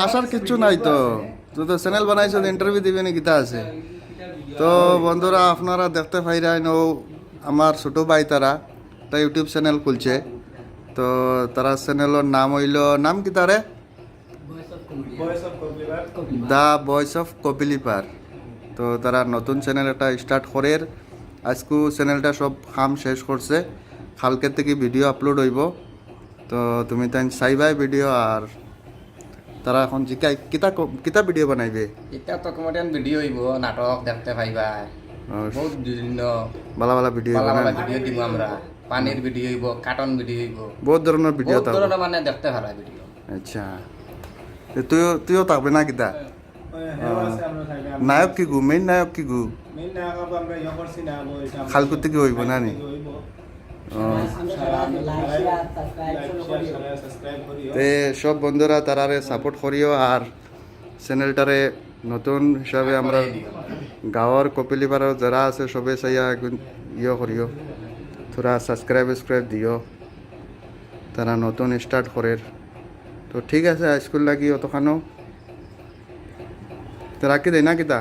আসার কিচ্ছু নাই তো, তুই তো চ্যানেল বানাইছো, ইন্টারভিউ দিবি না কিতা আছে। তো বন্ধুরা আপনারা দেখতে পাইরাই নো, আমার ছোটো ভাই তারা একটা ইউটিউব চ্যানেল খুলছে। তো তারা চ্যানেলের নাম হইল, নাম কি তারে, দ্য ভয়েস অফ কপিলিপার। তো তারা নতুন চ্যানেল একটা স্টার্ট করে, আজকু চ্যানেলটা সব কাম শেষ করছে, কালকের থেকে ভিডিও আপলোড হইব। তো তুমি তাই চাইবাই ভিডিও। আর তারা এখন জিকাই কিতা কিতা ভিডিও বানাইবে, এটা তো কমেডিয়ান ভিডিও হইব, নাটক দেখতে পাইবা, বহুত বিভিন্ন ভালো ভালো ভিডিও ভালো ভালো বানাই, ভিডিও দিব আমরা। পানির ভিডিও হইব, কার্টুন ভিডিও হইব, বহুত ধরনের ভিডিও বহুত থাকবে। ধরনের মানে দেখতে পারা ভিডিও। আচ্ছা, তুইও তুইও থাকবে না কিতা? নায়ক কি গু, মেইন নায়ক কি গু, খালকুর থেকে হইব না নি? তে সব বন্ধুরা তারারে সাপোর্ট করিও। আর চ্যানেলটারে নতুন হিসাবে আমরা গাঁৱৰ কপিলিপাৰৰ যারা আছে সবে চাইয়া ইয়ে করিও, থোড়া সাবস্ক্রাইব দিও, তারা নতুন স্টার্ট করে। তো ঠিক আছে, স্কুল লাগি অতখানো তো রাখি দেয় না কিতা?